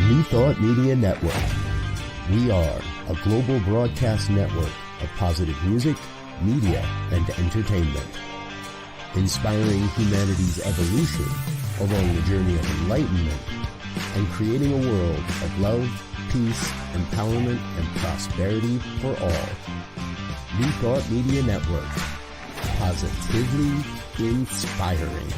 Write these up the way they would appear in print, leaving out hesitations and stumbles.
New Thought Media Network. We are a global broadcast network of positive music, media, and entertainment, inspiring humanity's evolution along the journey of enlightenment and creating a world of love, peace, empowerment, and prosperity for all. New Thought Media Network. Positively inspiring.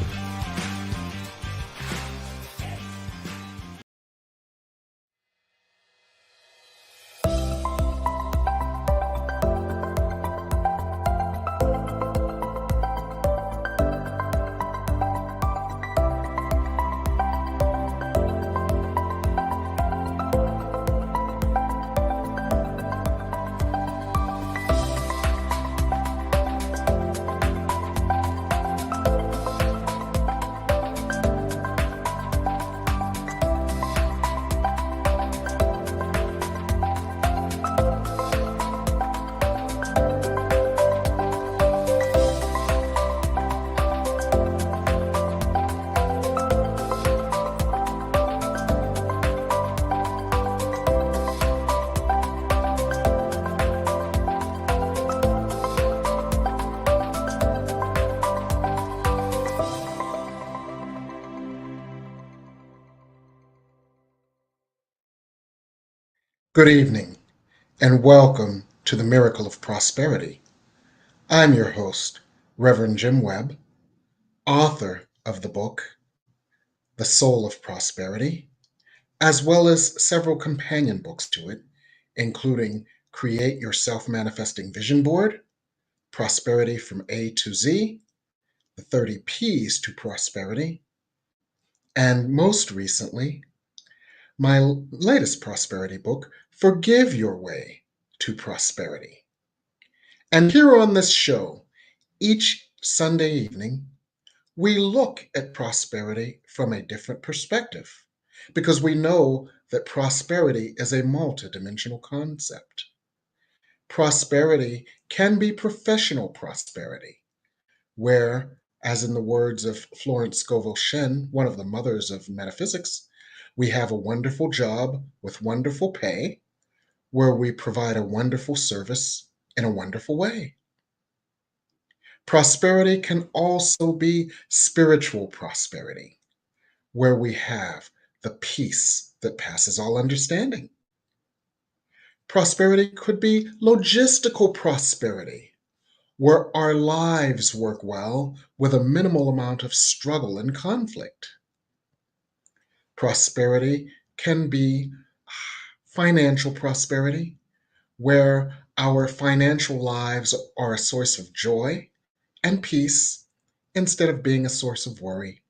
Good evening, and welcome to the Miracle of Prosperity. I'm your host, Reverend Jim Webb, author of the book, The Soul of Prosperity, as well as several companion books to it, including Create Your Self-Manifesting Vision Board, Prosperity from A to Z, The 30 P's to Prosperity, and most recently, my latest prosperity book, Forgive Your Way to Prosperity. And here on this show, each Sunday evening, we look at prosperity from a different perspective because we know that prosperity is a multidimensional concept. Prosperity can be professional prosperity, where, as in the words of Florence Scovel Shinn, one of the mothers of metaphysics, we have a wonderful job with wonderful pay, where we provide a wonderful service in a wonderful way. Prosperity can also be spiritual prosperity, where we have the peace that passes all understanding. Prosperity could be logistical prosperity, where our lives work well with a minimal amount of struggle and conflict. Prosperity can be financial prosperity, where our financial lives are a source of joy and peace instead of being a source of worry.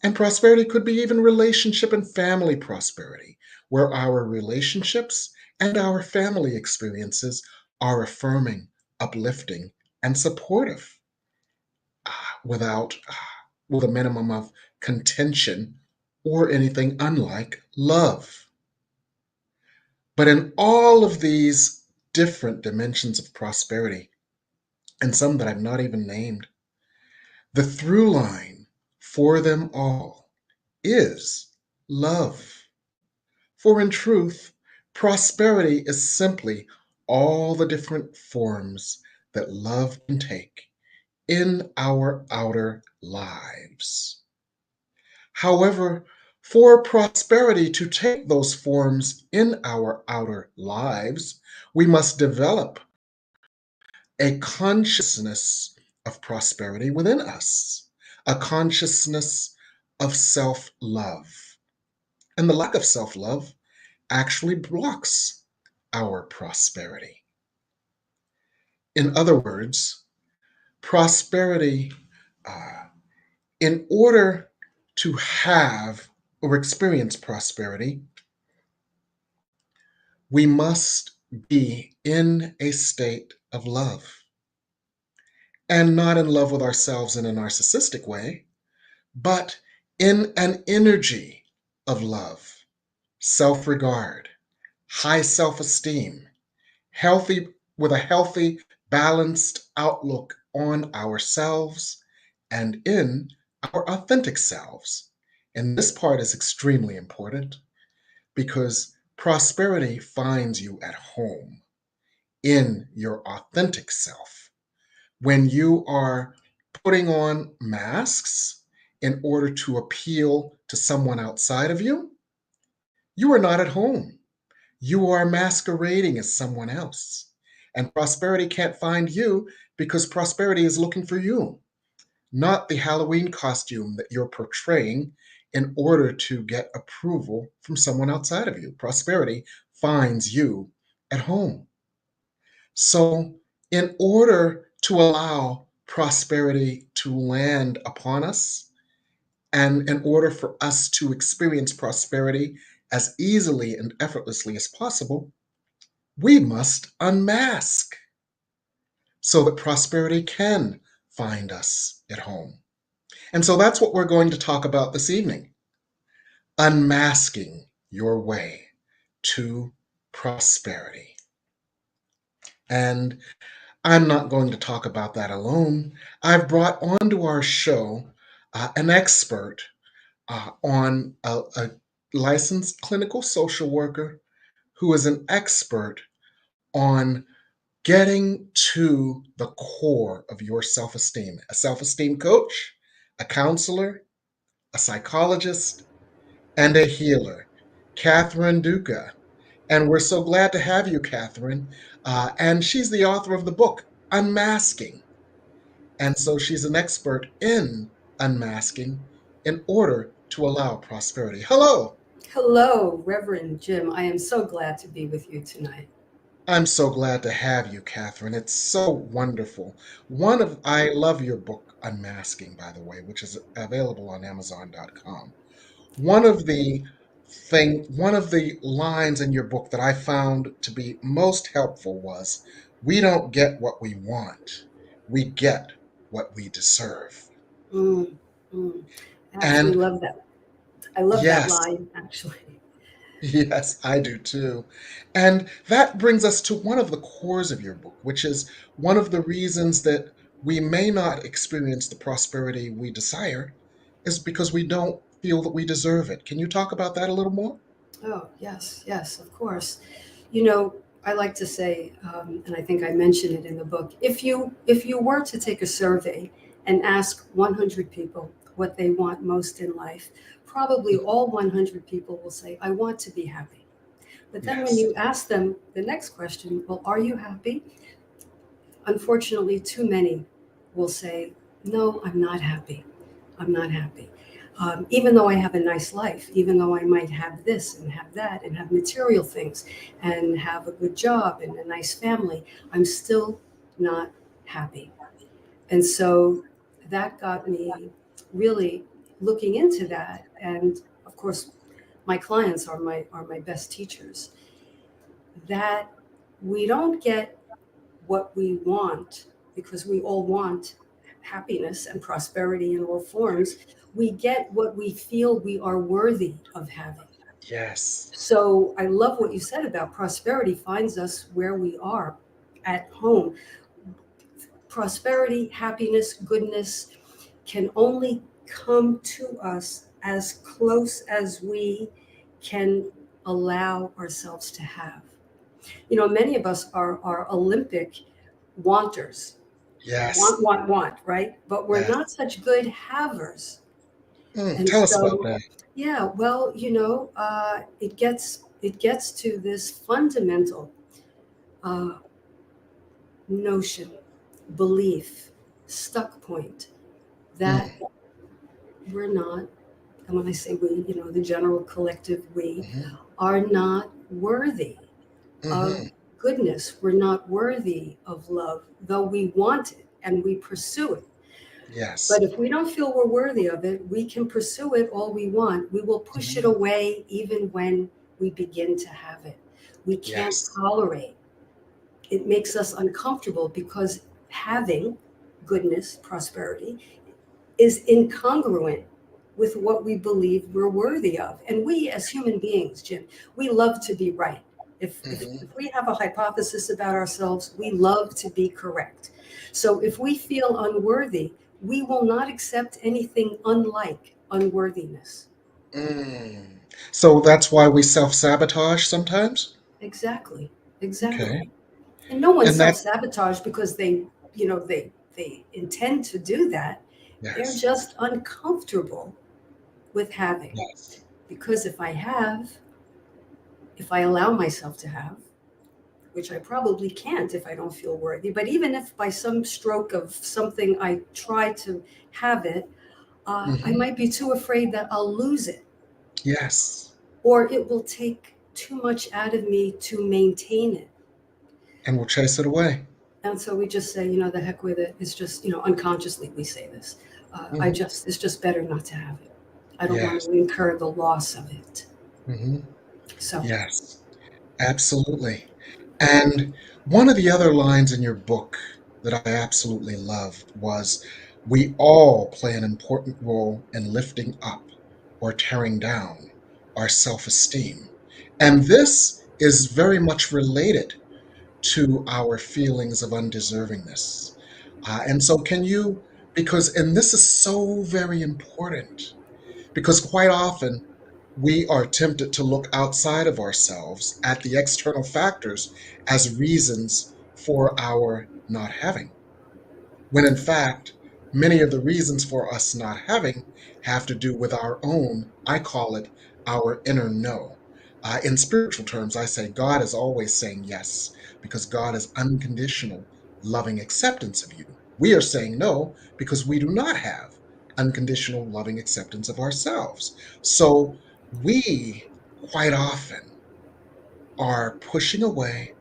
And prosperity could be even relationship and family prosperity, where our relationships and our family experiences are affirming, uplifting, and supportive with a minimum of contention or anything unlike love. But in all of these different dimensions of prosperity, and some that I've not even named, the through line for them all is love. For in truth, prosperity is simply all the different forms that love can take in our outer lives. However, for prosperity to take those forms in our outer lives, we must develop a consciousness of prosperity within us, a consciousness of self-love. And the lack of self-love actually blocks our prosperity. In other words, prosperity, in order to have or experience prosperity, we must be in a state of love. And not in love with ourselves in a narcissistic way, but in an energy of love, self-regard, high self-esteem, with a healthy, balanced outlook on ourselves and in our authentic selves. And this part is extremely important because prosperity finds you at home in your authentic self. When you are putting on masks in order to appeal to someone outside of you, you are not at home. You are masquerading as someone else. And prosperity can't find you because prosperity is looking for you, not the Halloween costume that you're portraying in order to get approval from someone outside of you. Prosperity finds you at home. So, in order to allow prosperity to land upon us, and in order for us to experience prosperity as easily and effortlessly as possible, we must unmask so that prosperity can find us at home. And so that's what we're going to talk about this evening: unmasking your way to prosperity. And I'm not going to talk about that alone. I've brought onto our show an expert on a licensed clinical social worker who is an expert on getting to the core of your self esteem, a self esteem coach, a counselor, a psychologist, and a healer, Catherine Duca. And we're so glad to have you, Catherine. And she's the author of the book, Unmasking. And so she's an expert in unmasking in order to allow prosperity. Hello. Hello, Reverend Jim. I am so glad to be with you tonight. I'm so glad to have you, Catherine. It's so wonderful. I love your book, Unmasking, by the way, which is available on Amazon.com. One of the lines in your book that I found to be most helpful was, "We don't get what we want. We get what we deserve." Mm, mm. I actually And love that. I love that yes, line, actually. yes, I do too. And that brings us to one of the cores of your book, which is one of the reasons that we may not experience the prosperity we desire is because we don't feel that we deserve it. Can you talk about that a little more? Oh, yes, yes, of course. You know, I like to say, and I think I mentioned it in the book, if you were to take a survey and ask 100 people what they want most in life, probably all 100 people will say, "I want to be happy." But then when Yes. you ask them the next question, "Well, are you happy?" Unfortunately, too many will say, "No, I'm not happy. I'm not happy." Even though I have a nice life, even though I might have this and have that and have material things and have a good job and a nice family, I'm still not happy. And so that got me really looking into that. And of course, my clients are my best teachers. That we don't get what we want, because we all want happiness and prosperity in all forms. We get what we feel we are worthy of having. Yes. So I love what you said about prosperity finds us where we are at home. Prosperity, happiness, goodness can only come to us as close as we can allow ourselves to have. Many of us are Olympic wanters. Yes. Want, right? But we're Yes. not such good havers. And Tell us about so, that. yeah, well, it gets to this fundamental uh, notion, belief, stuck point that Mm, we're not, and when I say we, the general collective we, mhm, are not worthy of mhm. goodness. We're not worthy of love, though we want it and we pursue it. Yes. But if we don't feel we're worthy of it, we can pursue it all we want. We will push it Mhm. away even when we begin to have it. We can't Yes. tolerate. It makes us uncomfortable because having goodness, prosperity, is incongruent with what we believe we're worthy of. And we as human beings, Jim, we love to be right. If Mhm. we have a hypothesis about ourselves, we love to be correct. So if we feel unworthy, we will not accept anything unlike unworthiness. Mm. So that's why we self-sabotage sometimes? Exactly, Okay. exactly. And no one And that, self-sabotage because they intend to do that. They're yes, just uncomfortable with having. yes. Because if I allow myself to have, which I probably can't if I don't feel worthy, but even if by some stroke of something I try to have it, I Hmm. might be too afraid that I'll lose it, Yes. or it will take too much out of me to maintain it. And we'll chase it away. And so we just say, the heck with it. It's just, unconsciously we say this. Hmm. It's just better not to have it. I don't want Yes. to incur the loss of it. Hmm. So, Yes. Absolutely. And one of the other lines in your book that I absolutely loved was, "We all play an important role in lifting up or tearing down our self-esteem." And this is very much related to our feelings of undeservingness. And so, can you, and this is so very important, because quite often we are tempted to look outside of ourselves at the external factors as reasons for our not having, when in fact, many of the reasons for us not having have to do with our own, I call it our inner no. In spiritual terms, I say God is always saying yes because God is unconditional, loving acceptance of you. We are saying no because we do not have unconditional, loving acceptance of ourselves. So we quite often are pushing away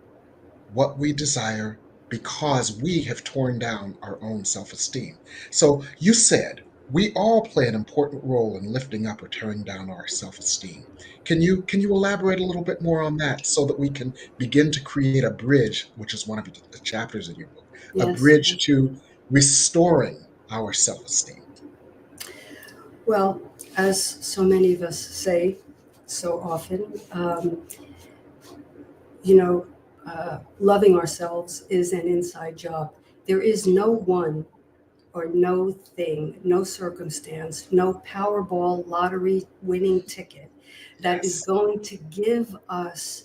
what we desire because we have torn down our own self-esteem. So you said we all play an important role in lifting up or tearing down our self-esteem. Can you elaborate a little bit more on that so that we can begin to create a bridge, which is one of the chapters in your book, a yes. bridge to restoring our self-esteem? Well, as so many of us say so often, you know, loving ourselves is an inside job. There is no one or no thing, no circumstance, no Powerball lottery winning ticket that is Yes. going to give us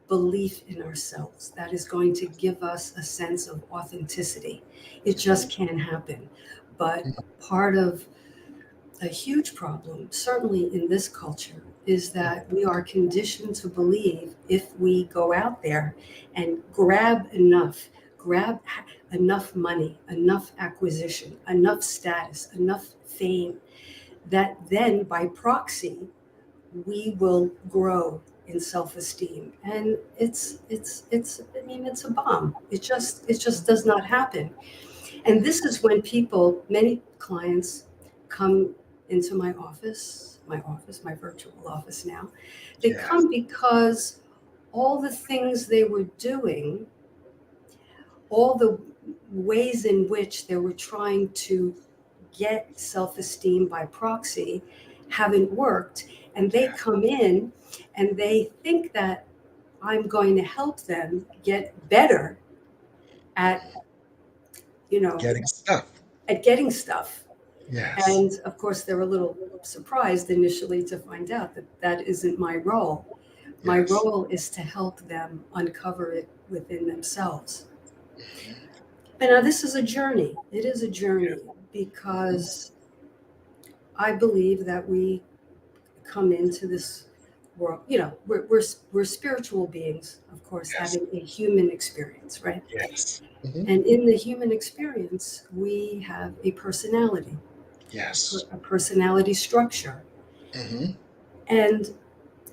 belief in ourselves, that is going to give us a sense of authenticity. It just can't happen. But part of a huge problem, certainly in this culture, is that we are conditioned to believe if we go out there and grab enough money, enough acquisition, enough status, enough fame, that then by proxy, we will grow in self-esteem. And I mean, it's a bomb. It just does not happen. And this is when many clients come into my virtual office now. They Yes. come because all the things they were doing, all the ways in which they were trying to get self esteem by proxy haven't worked. And they come in and they think that I'm going to help them get better at, you know, Getting stuff. at getting stuff. Yes. And of course, they're a little surprised initially to find out that that isn't my role. My Yes. role is to help them uncover it within themselves. And now this is a journey. It is a journey Mhm. because I believe that we come into this world, we're spiritual beings, of course, Yes. having a human experience, right? Yes. Hmm. And in the human experience, we have a personality, Yes. a personality structure. Hmm. And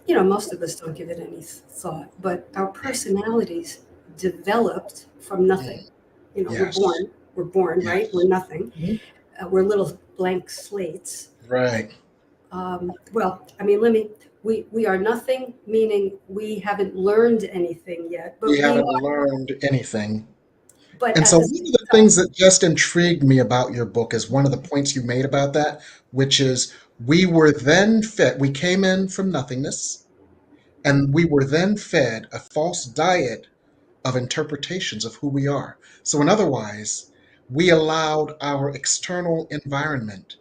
most of us don't give it any thought, but our personalities developed from nothing. Yes. We're born, right? We're Yes. nothing. Mhm. We're little blank slates. Right. Well, I mean, we are nothing, meaning we haven't learned anything yet, We but haven't learned anything. but And at so the one of same the time, things that just intrigued me about your book is one of the points you made about that, which is we were then fed, we came in from nothingness, and we were then fed a false diet of interpretations of who we are. So, in other words, we allowed our external environment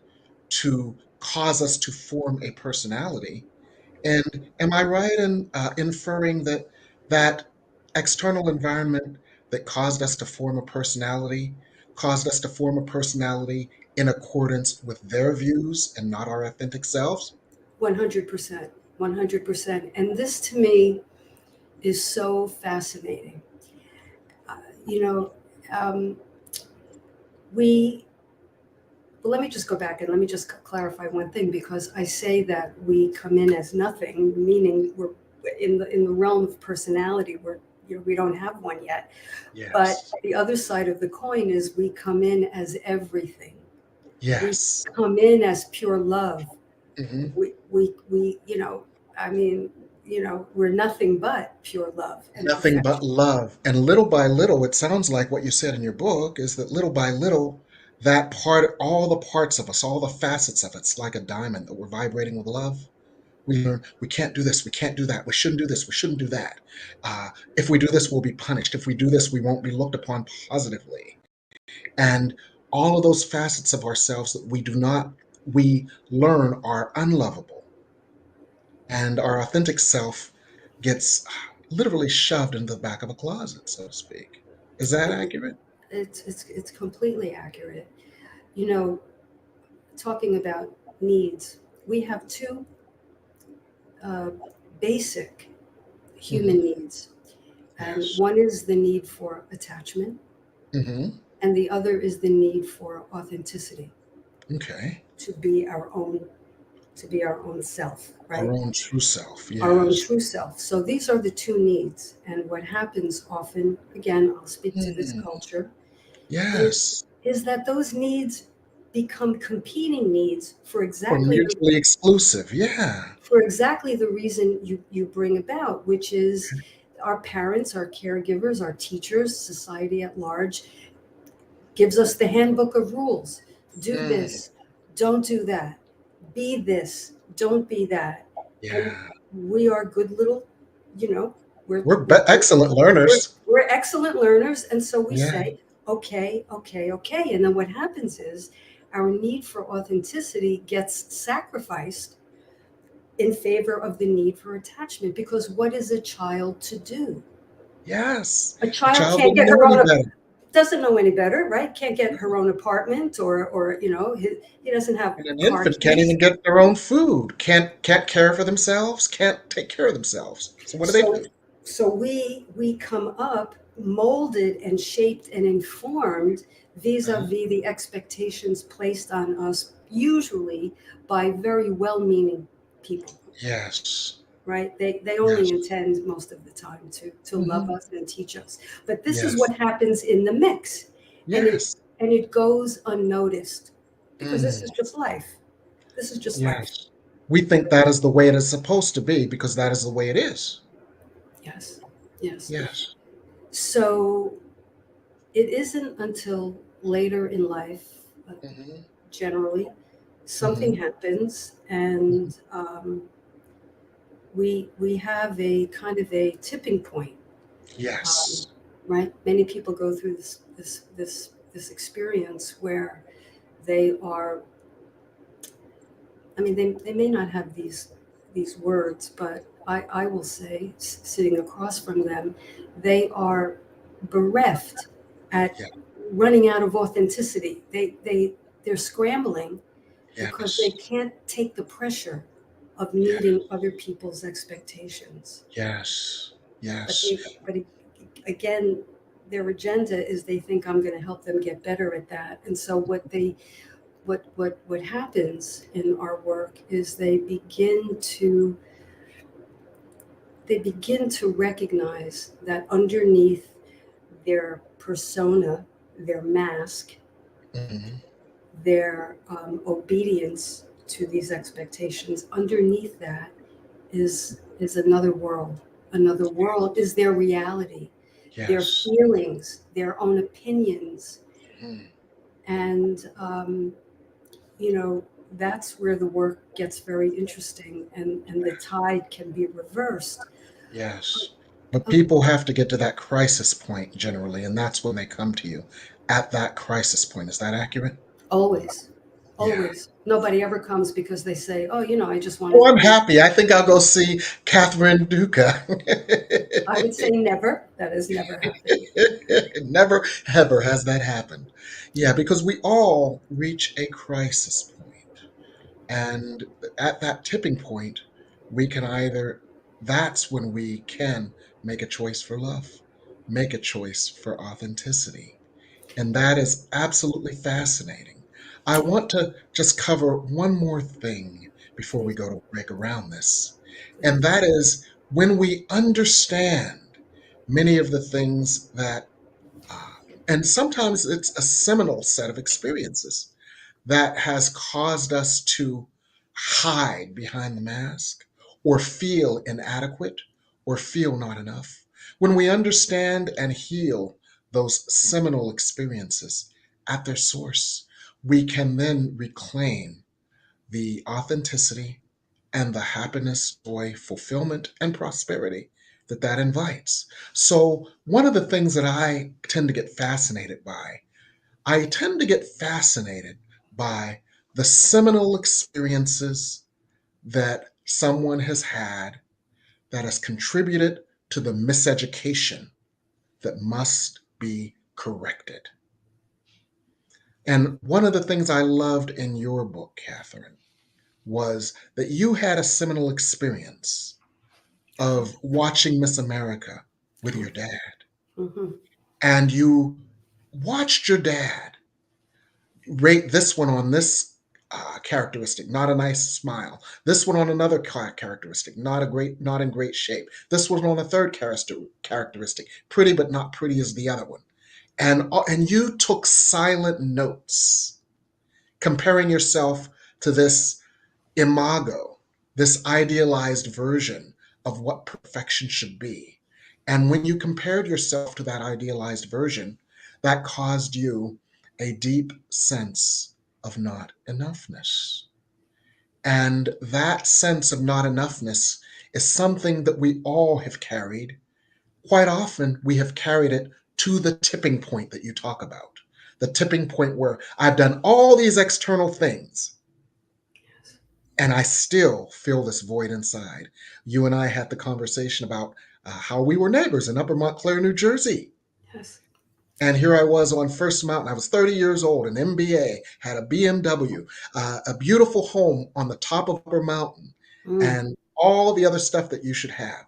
to cause us to form a personality. And am I right in inferring that that external environment that caused us to form a personality caused us to form a personality in accordance with their views and not our authentic selves? 100%. 100%. And this to me is so fascinating. Uh, you know, um, we, well, let me just go back and let me just clarify one thing, because I say that we come in as nothing, meaning we're in the realm of personality. We don't have one yet. But Yes. the other side of the coin is we come in as everything. We Yes. come in as pure love. Hmm. We I mean, we're nothing but pure love and Nothing but perfection. love. And little by little, it sounds like what you said in your book is that little by little, that part, all the parts of us, all the facets of it's like a diamond that we're vibrating with love. We learn we can't do this, we can't do that, we shouldn't do this, we shouldn't do that. If we do this, we'll be punished. If we do this, we won't be looked upon positively. And all of those facets of ourselves that we learn are unlovable. And our authentic self gets literally shoved into the back of a closet, so to speak. Is that It, accurate? it's completely accurate. You know, talking about needs, we have two uh, basic human Hmm. needs, and Yes. one is the need for attachment, Hmm. and the other is the need for authenticity, Okay. to be our own to be our own self, Our right? own true self. Our own Yes. true self. So these are the two needs. And what happens often, again, I'll speak to this Hmm. culture, is Yes. is that those needs become competing needs Or mutually exclusive. Yeah. for exactly the reason you bring about, which is our parents, our caregivers, our teachers, society at large gives us the handbook of rules. Do Mm. this, don't do that. Be this, don't be that. And Yeah. we are good little, you know, we're We're we're good, excellent we're, learners. we're excellent learners. And so we Yeah. say, okay, okay, okay. And then what happens is our need for authenticity gets sacrificed in favor of the need for attachment. Because what is a child to do? Yes. A A child child can't wouldn't get know her any own, better. doesn't know any better, right? Can't get her own apartment, or he doesn't have And an car infant can't keys. even get their own food. Can't care for themselves. Can't take care of themselves. So what do they So do? so we come up molded and shaped and informed Uh-huh. vis-a-vis the expectations placed on us, usually by very well-meaning people, Yes. right? They only Yes. intend most of the time to love Hmm. us and teach us. But this is Yes. what happens in the mix, and it Yes. and it goes unnoticed, because this Mm. is just life. This is just life. Yes. We think that is the way it is supposed to be because that is the way it is. Yes. Yes. Yes. So it isn't until later in life, Hmm. generally, something Hmm. happens, and we have a kind of a tipping point. Um, Yes. right? Many people go through this experience where they are. I mean, they may not have these words, but I will say, sitting across from them, they are bereft at Yeah. running out of authenticity. They're scrambling because they Yes. can't take the pressure of Yeah. meeting other people's expectations. Yes. But Yes. but again, their agenda is they think I'm going to help them get better at that. And so what happens in our work is they begin to recognize that underneath their persona, their mask, Hmm. their obedience to these expectations, underneath that is another world. Another world is their reality, their Yes. feelings, their own opinions, Mhm. and you know that's where the work gets very interesting, and the tide can be reversed. Yes. But Of people have to get to that crisis point generally, and that's when they come to you at that crisis point. Is that accurate? always, Always. Nobody ever comes because they say, oh, I just want Oh, I'm to. happy. I think I'll go see Catherine Duca. I would say never. That has never happened. Never ever has that happened. Yeah, because we all reach a crisis point. And at that tipping point, we can either, that's when we can make a choice for love, make a choice for authenticity. And that is absolutely fascinating. I want to just cover one more thing before we Please, go to break around this. And please. that is when we understand many of the things that, and sometimes it's a seminal set of experiences that has caused us to hide behind the mask or feel inadequate or feel not enough. When we understand and heal those seminal experiences at their source, we can then reclaim the authenticity and the happiness, joy, fulfillment, and prosperity that that invites. So, one of the things that I tend to get fascinated by I tend to get fascinated by the seminal experiences that someone has had that has contributed to the miseducation that must be corrected. And one of the things I loved in your book, Catherine, was that you had a seminal experience of watching Miss America with your dad. Mm-hmm. And you watched your dad rate this one on this characteristic, not a nice smile. This one on another characteristic, not in great shape. This one on a third characteristic, pretty but not pretty as the other one. And you took silent notes, comparing yourself to this imago, this idealized version of what perfection should be. And when you compared yourself to that idealized version, that caused you a deep sense of not enoughness. And that sense of not enoughness is something that we all have carried. Quite often, we have carried it to the tipping point that you talk about. The tipping point where I've done all these external things and I still feel this void inside. You and I had the conversation about how we were neighbors in Upper Montclair, New Jersey. Yes. And here I was on First Mountain. I was 30 years old, an MBA, had a BMW, a beautiful home on the top of Upper Mountain, Mm. and all the other stuff that you should have.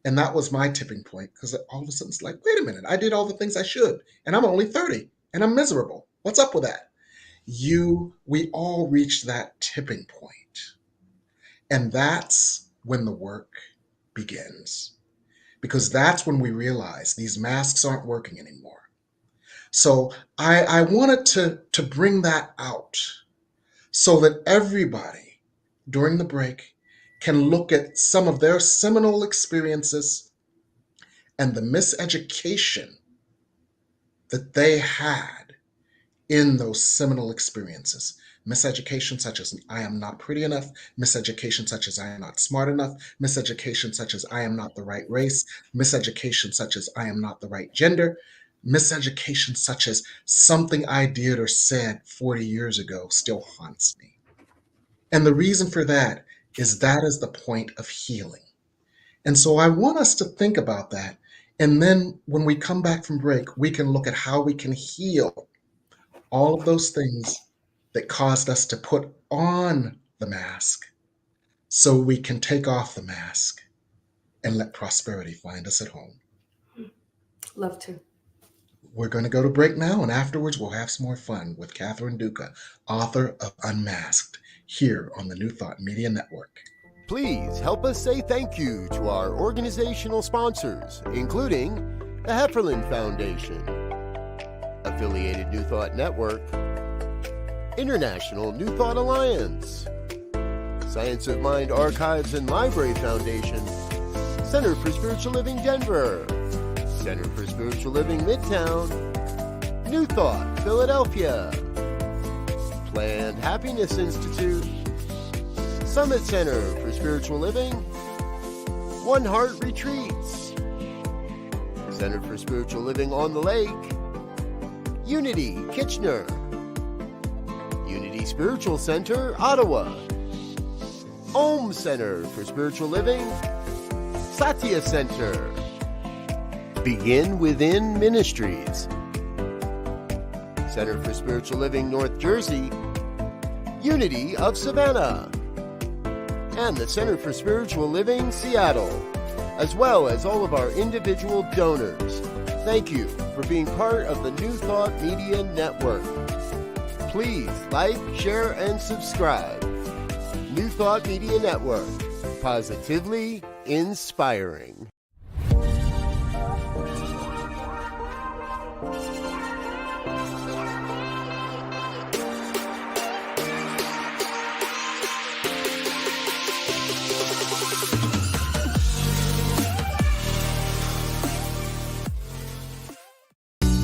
And that was my tipping point because all of a sudden it's like, wait a minute, I did all the things I should, and I'm only 30 and I'm miserable. What's up with that? We all reach that tipping point. And that's when the work begins. Because that's when we realize these masks aren't working anymore. So I wanted to bring that out so that everybody during the break can look at some of their seminal experiences and the miseducation that they had in those seminal experiences. Miseducation such as I am not pretty enough, miseducation such as I am not smart enough, miseducation such as I am not the right race, miseducation such as I am not the right gender, miseducation such as something I did or said 40 years ago still haunts me. And the reason for that is the point of healing. And so I want us to think about that. And then when we come back from break, we can look at how we can heal all of those things that caused us to put on the mask so we can take off the mask and let prosperity find us at home. Love to. We're going to go to break now, and afterwards we'll have some more fun with Catherine Duca, author of Unmasked, here on the New Thought Media Network. Please help us say thank you to our organizational sponsors, including the Hefferland Foundation, Affiliated New Thought Network, International New Thought Alliance, Science of Mind Archives and Library Foundation, Center for Spiritual Living Denver, Center for Spiritual Living Midtown, New Thought Philadelphia, Planned Happiness Institute, Summit Center for Spiritual Living, One Heart Retreats, Center for Spiritual Living on the Lake, Unity Kitchener, Unity Spiritual Center, Ottawa. Om Center for Spiritual Living, Satya Center. Begin Within Ministries, Center for Spiritual Living, North Jersey, Unity of Savannah, and the Center for Spiritual Living, Seattle, as well as all of our individual donors. Thank you for being part of the New Thought Media Network. Please like, share, and subscribe. New Thought Media Network, positively inspiring.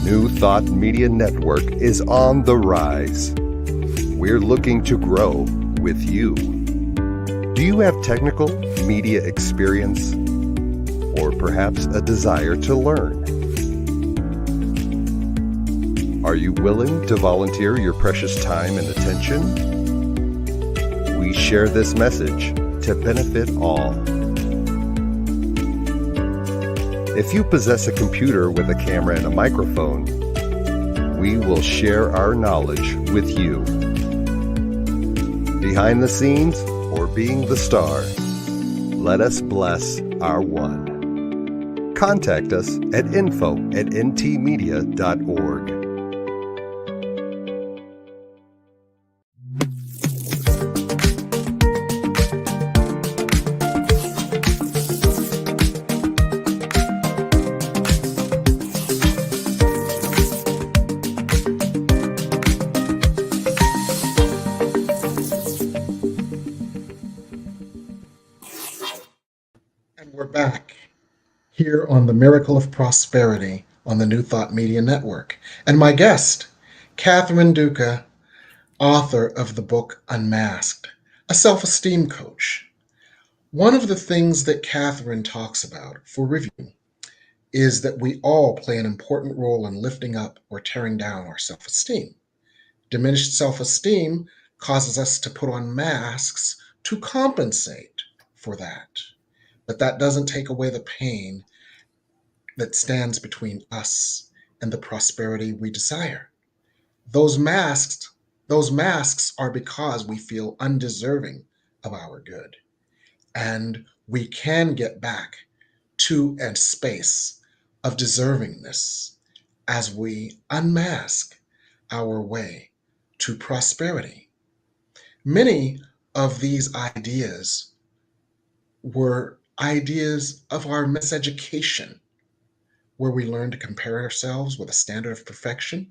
New Thought Media Network is on the rise. We're looking to grow with you. Do you have technical media experience or perhaps a desire to learn? Are you willing to volunteer your precious time and attention? We share this message to benefit all. If you possess a computer with a camera and a microphone, we will share our knowledge with you. Behind the scenes or being the star, let us bless our one. Contact us at info@ntmedia.org. We're back here on the Miracle of Prosperity on the New Thought Media Network. And my guest, Catherine Duca, author of the book Unmasked, a self-esteem coach. One of the things that Catherine talks about for review is that we all play an important role in lifting up or tearing down our self-esteem. Diminished self-esteem causes us to put on masks to compensate for that. But that doesn't take away the pain that stands between us and the prosperity we desire. Those masks are because we feel undeserving of our good. And we can get back to a space of deservingness as we unmask our way to prosperity. Many of these ideas were ideas of our miseducation, where we learned to compare ourselves with a standard of perfection,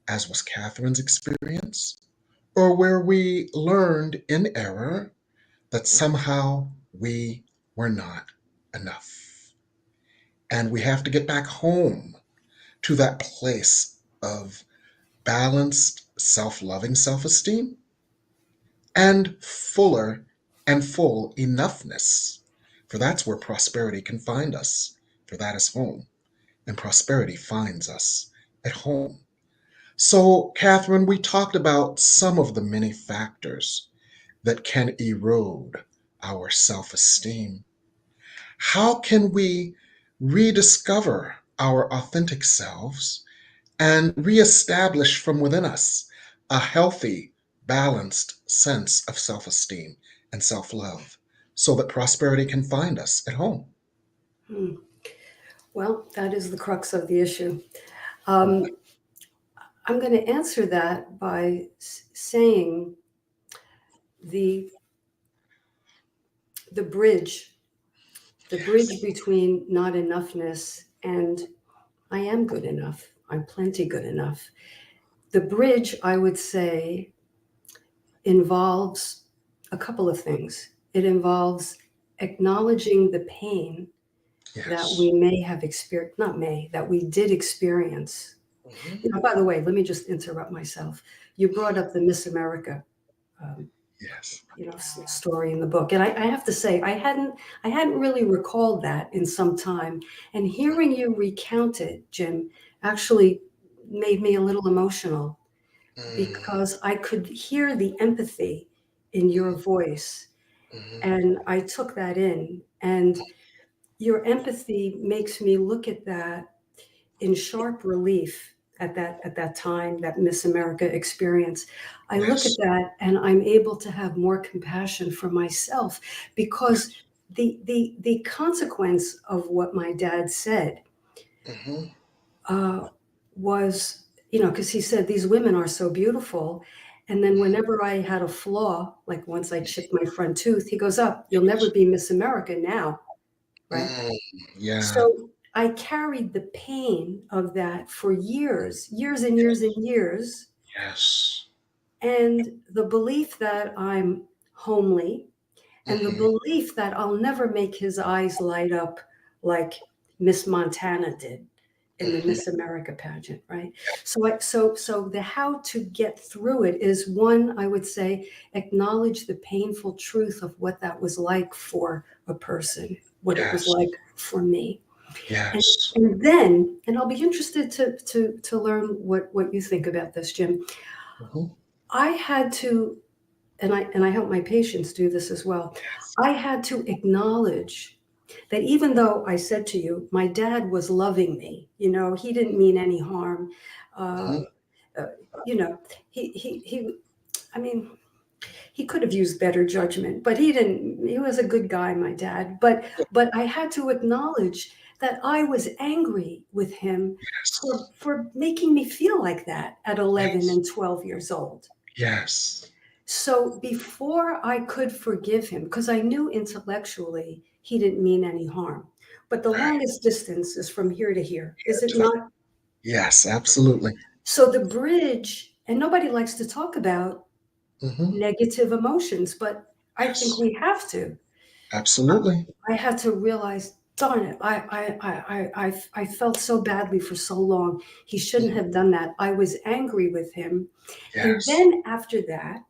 as was Catherine's experience, or where we learned in error that somehow we were not enough. And we have to get back home to that place of balanced, self-loving self-esteem and fuller and full enoughness. For that's where prosperity can find us, for that is home, and prosperity finds us at home. So, Catherine, we talked about some of the many factors that can erode our self-esteem. How can we rediscover our authentic selves and reestablish from within us a healthy, balanced sense of self-esteem and self-love, so that prosperity can find us at home? Well, that is the crux of the issue. I'm going to answer that by saying the bridge between not enoughness and I am good enough, I'm plenty good enough. The bridge, I would say, involves a couple of things. It involves acknowledging the pain that we may have experienced, that we did experience. By the way, let me just interrupt myself. You brought up the Miss America story in the book. And I have to say, I hadn't really recalled that in some time. And hearing you recount it, Jim, actually made me a little emotional, because I could hear the empathy in your voice. Mhm. And I took that in. And your empathy makes me look at that in sharp relief at that time, that Miss America experience. I look at Yes. that and I'm able to have more compassion for myself because the consequence of what my dad said Mhm. uh, was, because he said these women are so beautiful. And then whenever I had a flaw, like once I chipped my front tooth, he goes, up, you'll never be Miss America now, right? Mm, yeah. So I carried the pain of that for years, years and years and years. Yes. And the belief that I'm homely and the Mhm. belief that I'll never make his eyes light up like Miss Montana did in the Mhm. Miss America pageant, right? So the how to get through it is, one, I would say, acknowledge the painful truth of what that was like for a person, what it was Yes. like for me. And, Yes. and then, and I'll be interested to learn what you think about this, Jim. Mhm. I had to, and I help my patients do this as well. I had to acknowledge that even though I said to you, my dad was loving me, he didn't mean any harm. Uh, Mhm. uh, you know, he, I mean, he could have used better judgment, but he didn't. He was a good guy, my dad. But I had to acknowledge that I was angry with him Yes. for making me feel like that at 11 Yes. and 12 years old. Yes. So before I could forgive him, because I knew intellectually he didn't mean any harm, but the Right. longest distance is from here to here, Here is it to that. not? Yes, absolutely. So the bridge, and nobody likes to talk about Mhm. negative emotions, but I think Yes. we have to. Absolutely. I had to realize, darn it, I felt so badly for so long. He shouldn't Mhm. have done that. I was angry with him. And Yes. then after that,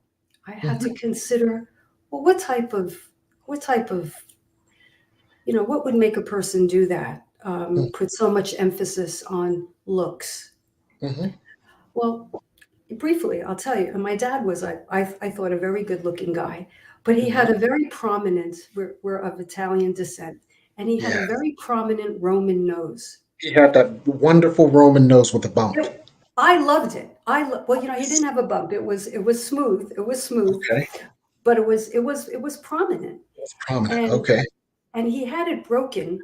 I had to Mhm. consider, well, what type of, what would make a person do that? Mm. Put so much emphasis on looks. Mhm. Well, briefly, I'll tell you, my dad was, I thought, a very good looking guy, but he had Mhm. a very prominent, we're of Italian descent, and he had a Yes. very prominent Roman nose. He had that wonderful Roman nose with a bump. I loved it. Well, he didn't have a bump. It was smooth. It was smooth, Okay. but it was prominent. It's prominent. And Okay. and he had it broken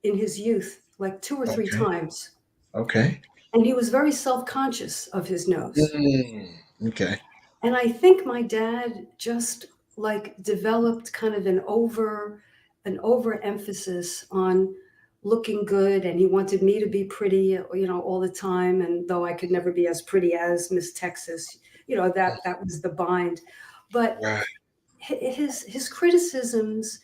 in his youth like two or three Okay. times. Okay. And he was very self-conscious of his nose. Mm. Okay. And I think my dad just like developed kind of an overemphasis on looking good, and he wanted me to be pretty, all the time. And though I could never be as pretty as Miss Texas, that was the bind. But Right. his criticisms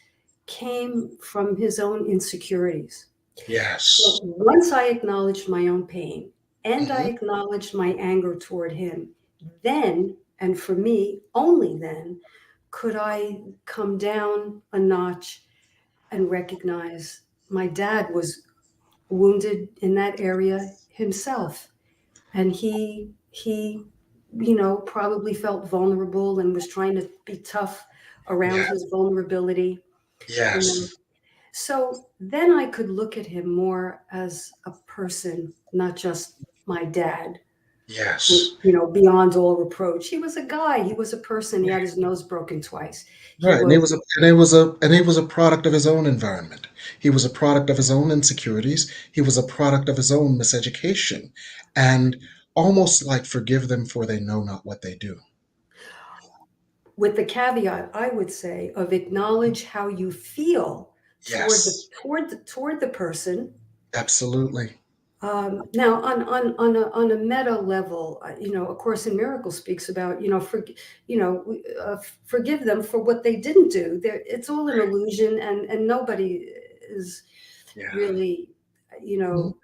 came from his own insecurities. So Yes. once I acknowledged my own pain and I Mhm. acknowledged my anger toward him, then, and for me, only then, could I come down a notch and recognize my dad was wounded in that area himself. And he, probably felt vulnerable and was trying to be tough around Yes. his vulnerability. And then Yes. so then I could look at him more as a person, not just my dad, Yes. beyond all reproach. He was a guy, he was a person, he had his nose broken twice. He Right, and was, he was a product of his own environment. He was a product of his own insecurities. He was a product of his own miseducation, and almost like forgive them for they know not what they do. with the caveat, I would say, of acknowledge how you feel toward the Yes, toward the toward the person. absolutely. Now, on a meta level, A Course in Miracles speaks about, forgive them for what they didn't do. It's all an illusion, and nobody is Yeah. really, you Mhm. know,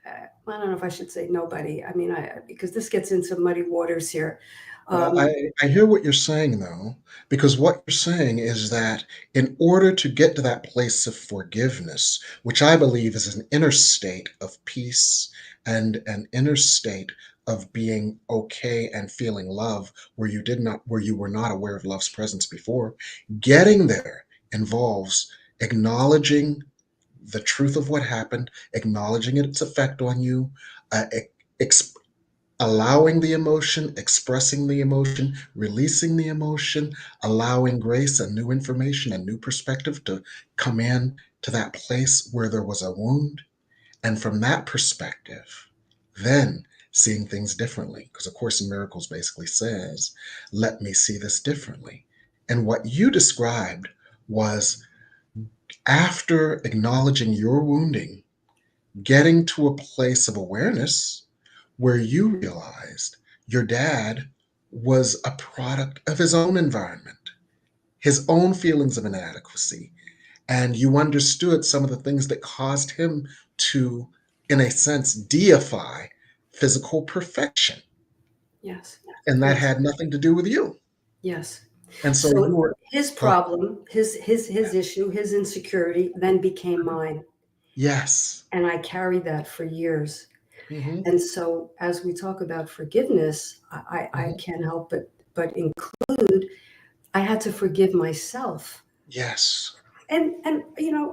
I don't know if I should say nobody. I mean, because this gets into muddy waters here. Well, Um, I hear what you're saying, though, because what you're saying is that in order to get to that place of forgiveness, which I believe is an inner state of peace and an inner state of being okay and feeling love where you were not aware of love's presence before. Getting there involves acknowledging the truth of what happened, acknowledging its effect on you, uh, ex- allowing the emotion, expressing the emotion, releasing the emotion, allowing grace and new information and new perspective to come in to that place where there was a wound. And from that perspective, then seeing things differently. Because A Course in Miracles basically says, let me see this differently. And what you described was after acknowledging your wounding, getting to a place of awareness where you realized your dad was a product of his own environment, his own feelings of inadequacy, and you understood some of the things that caused him to, in a sense, deify physical perfection. Yes. And that Yes. had nothing to do with you. Yes. And so you So were, his go ahead. problem, his issue, his insecurity then became mine. Yes. And I carried that for years. Hmm. And so as we talk about forgiveness, I Hmm. can't help but include I had to forgive myself. Yes. And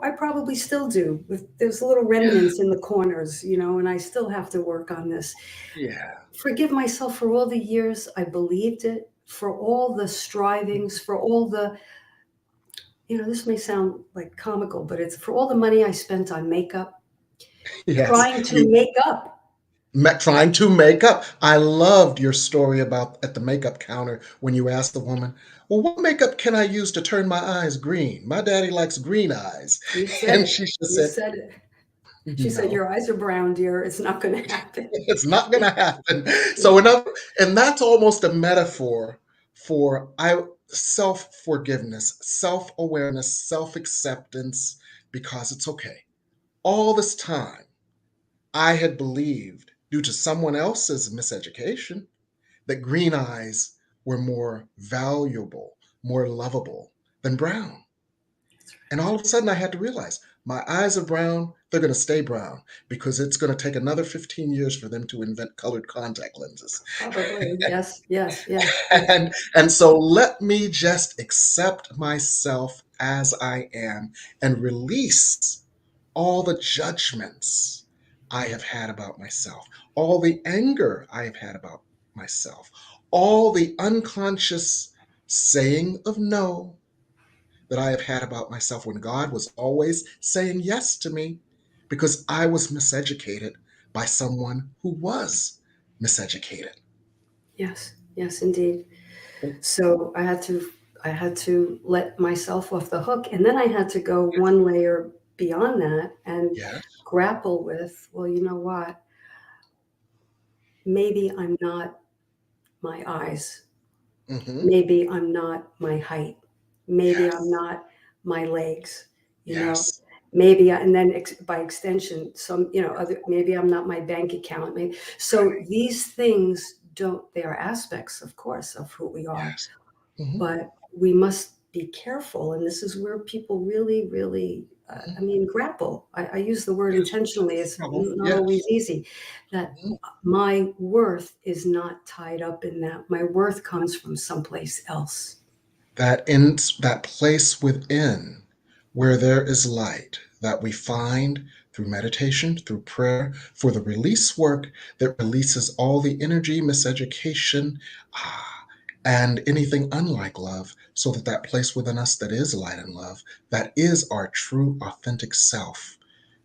I probably still do. There's little remnants in the corners, and I still have to work on this. Yeah. Forgive myself for all the years I believed it, for all the strivings, for all the, this may sound like comical, but it's for all the money I spent on makeup, Yes. trying to make up. Trying to make up. I loved your story about at the makeup counter when you asked the woman, well, what makeup can I use to turn my eyes green? My daddy likes green eyes. You said And it. she just You said, said it. She said, no. your eyes are brown, dear. It's not going to happen. It's not going to happen. So and that's almost a metaphor for self-forgiveness, self-awareness, self-acceptance, because it's okay. All this time, I had believed, due to someone else's miseducation, that green eyes were more valuable, more lovable than brown. And all of a sudden, I had to realize my eyes are brown, they're going to stay brown because it's going to take another 15 years for them to invent colored contact lenses. Probably. Yes, yes, yes, yes. And so let me just accept myself as I am and release all the judgments I have had about myself, all the anger I have had about myself, all the unconscious saying of no that I have had about myself when God was always saying yes to me because I was miseducated by someone who was miseducated. Yes, yes, indeed. So I had to let myself off the hook, and then I had to go one layer beyond that and Yes. grapple with, well, you know what? Maybe I'm not my eyes. Hmm. Maybe I'm not my height. Maybe I'm Yes. not my legs, you know. Yes. Maybe and then by extension, maybe I'm not my bank account. So these things they are aspects, of course, of who we are. Yes. Hmm. But we must be careful, and this is where people really, really, grapple. I use the word intentionally. It's Trouble. not Yes. always easy. That Mhm. my worth is not tied up in that. My worth comes from someplace else. That place within where there is light that we find through meditation, through prayer, for the release work that releases all the energy, miseducation, and anything unlike love, so that that place within us that is light and love, that is our true, authentic self,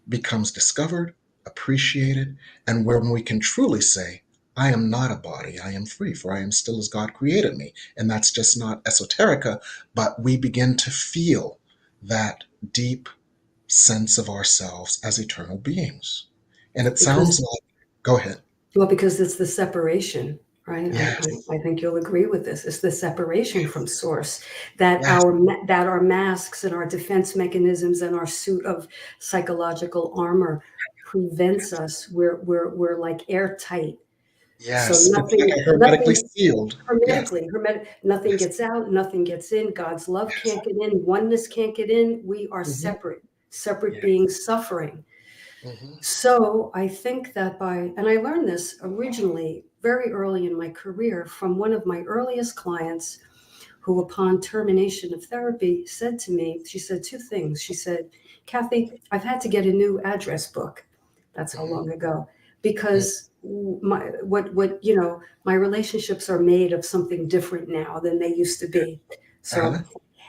becomes discovered, appreciated, and when we can truly say, I am not a body, I am free, for I am still as God created me. And that's just not esoterica, but we begin to feel that deep sense of ourselves as eternal beings. And it sounds Because like, go ahead. because it's the separation, right? Yes, I think you'll agree with this. It's the separation from source that yes, our masks and our defense mechanisms and our suit of psychological armor prevents us. We're like airtight. So yes. It's like hermetically nothing sealed. Yes. nothing Yes. gets out, nothing gets in. God's love can't get in, oneness can't get in. We are Hmm. separate Yeah. beings suffering. Mhm. So I think that and I learned this originally very early in my career from one of my earliest clients who, upon termination of therapy, said to me, she said two things. She said, Kathy, I've had to get a new address book. That's how Mhm. long ago, because my relationships are made of something different now than they used to be. So, Uh-huh.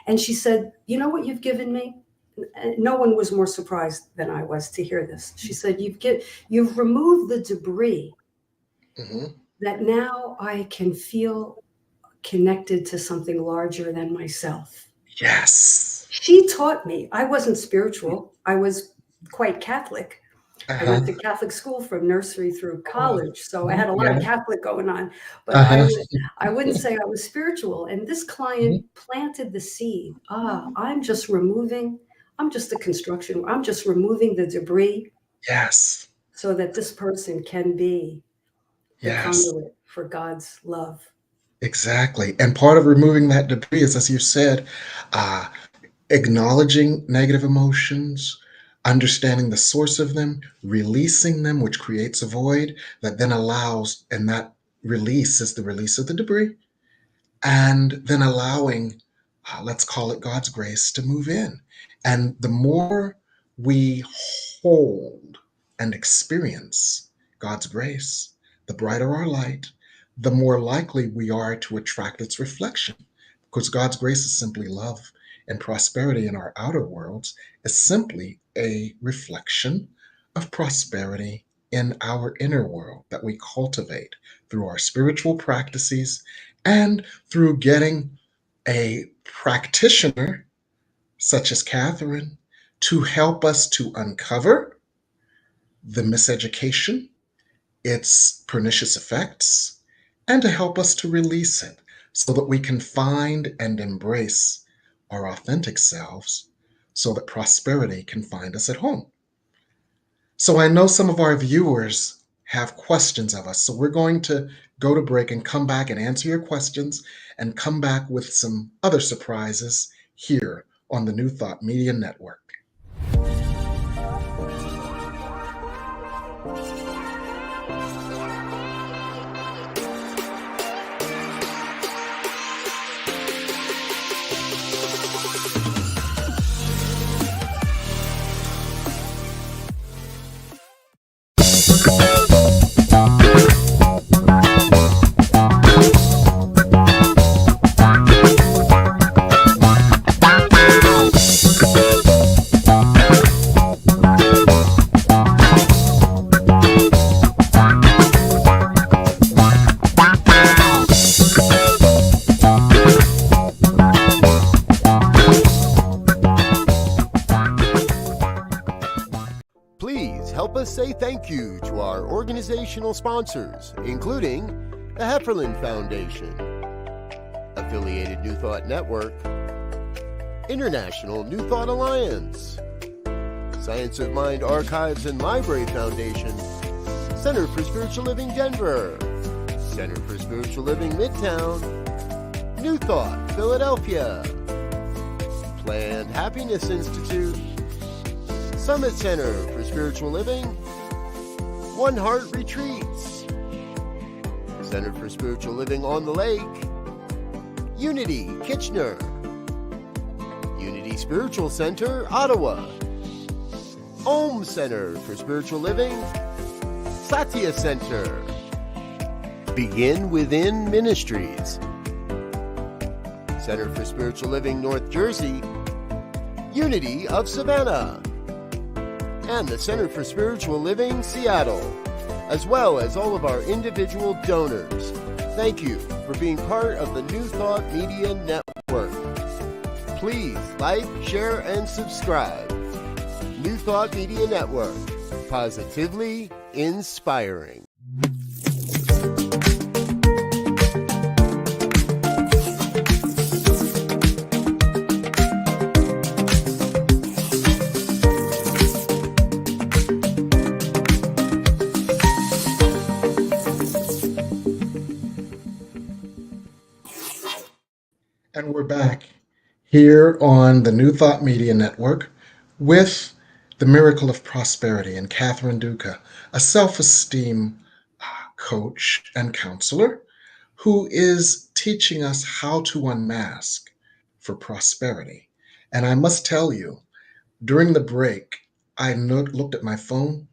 and she said, you know what you've given me? No one was more surprised than I was to hear this. She said, you've removed the debris Mhm. that now I can feel connected to something larger than myself. Yes. She taught me. I wasn't spiritual. I was quite Catholic. I went Uh-huh. to Catholic school from nursery through Oh, college, so I had a lot yeah. of Catholic going on, but Uh-huh. I wouldn't say I was spiritual. And this client planted the seed. I'm just a construction. I'm just removing the debris Yes. so that this person can be the Yes. conduit for God's love. Exactly. And part of removing that debris is, as you said, uh, acknowledging negative emotions, understanding the source of them, releasing them, which creates a void that then allows, and that release is the release of the debris, and then allowing, let's call it God's grace, to move in. And the more we hold and experience God's grace, the brighter our light, the more likely we are to attract its reflection. Because God's grace is simply love, and prosperity in our outer worlds is simply a reflection of prosperity in our inner world that we cultivate through our spiritual practices and through getting a practitioner such as Catherine to help us to uncover the miseducation, its pernicious effects, and to help us to release it so that we can find and embrace our authentic selves so that prosperity can find us at home. So I know some of our viewers have questions of us. So we're going to go to break and come back and answer your questions and come back with some other surprises here on the New Thought Media Network. Please help us say thank you to our organizational sponsors, including the Hefferland Foundation, Affiliated New Thought Network, International New Thought Alliance, Science of Mind Archives and Library Foundation, Center for Spiritual Living Denver, Center for Spiritual Living Midtown, New Thought Philadelphia, Planned Happiness Institute, Summit Center for Spiritual Living, One Heart Retreats, Center for Spiritual Living on the Lake, Unity Kitchener, Unity Spiritual Center, Ottawa, Om Center for Spiritual Living, Satya Center, Begin Within Ministries, Center for Spiritual Living North Jersey, Unity of Savannah, and the Center for Spiritual Living Seattle, as well as all of our individual donors. Thank you for being part of the New Thought Media Network. Please like, share, and subscribe. New Thought Media Network, positively inspiring. And we're back here on the New Thought Media Network with The Miracle of Prosperity, and Catherine Duca, a self-esteem coach and counselor who is teaching us how to unmask for prosperity. And I must tell you, during the break, I looked at my phone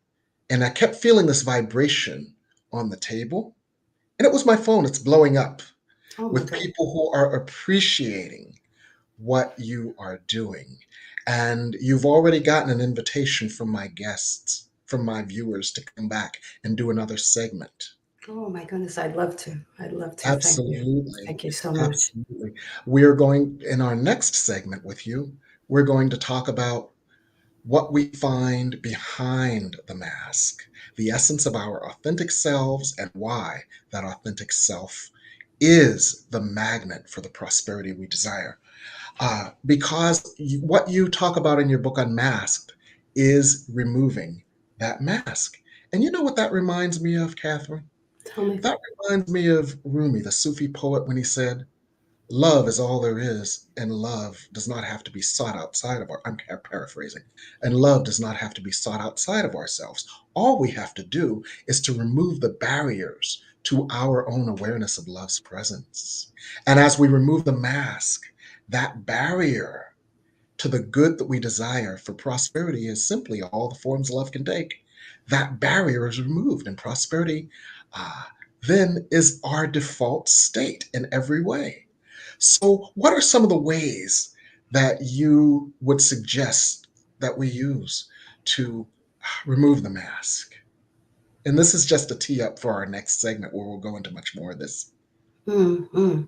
and I kept feeling this vibration on the table. And it was my phone, it's blowing up Oh my with God. people who are appreciating what you are doing. And you've already gotten an invitation from my guests, from my viewers, to come back and do another segment. Oh my goodness. I'd love to. I'd love to. Thank you. Absolutely. Thank you so much. Absolutely. We are going, in our next segment with you, we're going to talk about what we find behind the mask, the essence of our authentic selves, and why that authentic self is the magnet for the prosperity we desire. Because what you talk about in your book Unmasked is removing that mask. And you know what that reminds me of, Catherine? Tell me. That reminds me of Rumi, the Sufi poet, when he said, love is all there is, and love does not have to be sought outside of I'm paraphrasing, and love does not have to be sought outside of ourselves. All we have to do is to remove the barriers to our own awareness of love's presence. And as we remove the mask, that barrier to the good that we desire for prosperity is simply all the forms love can take. That barrier is removed, and prosperity uh, then is our default state in every way. So, what are some of the ways that you would suggest that we use to remove the mask? And this is just a tee up for our next segment where we'll go into much more of this. Mm-hmm.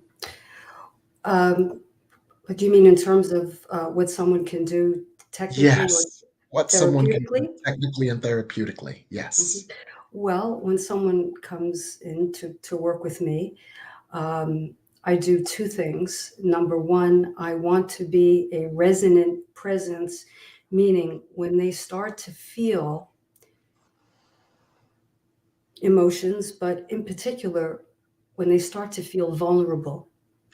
But do you mean in terms of what someone can do technically or Yes, what someone can do therapeutically? technically and therapeutically. Mhm. Yes. Well, when someone comes in to work with me, I do two things. Number one, I want to be a resonant presence, meaning when they start to feel emotions, but in particular, when they start to feel vulnerable,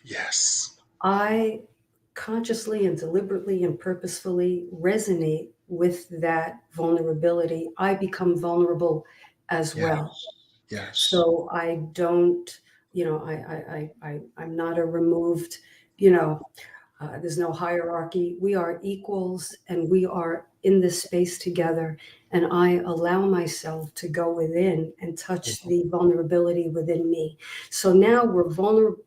Yes. I consciously and deliberately and purposefully resonate with that vulnerability. I become vulnerable as Yes. well. Yes. So I don't, I'm not a removed, you know, there's no hierarchy. We are equals and we are in this space together. And I allow myself to go within and touch Mhm. the vulnerability within me. So now we're vulnerable,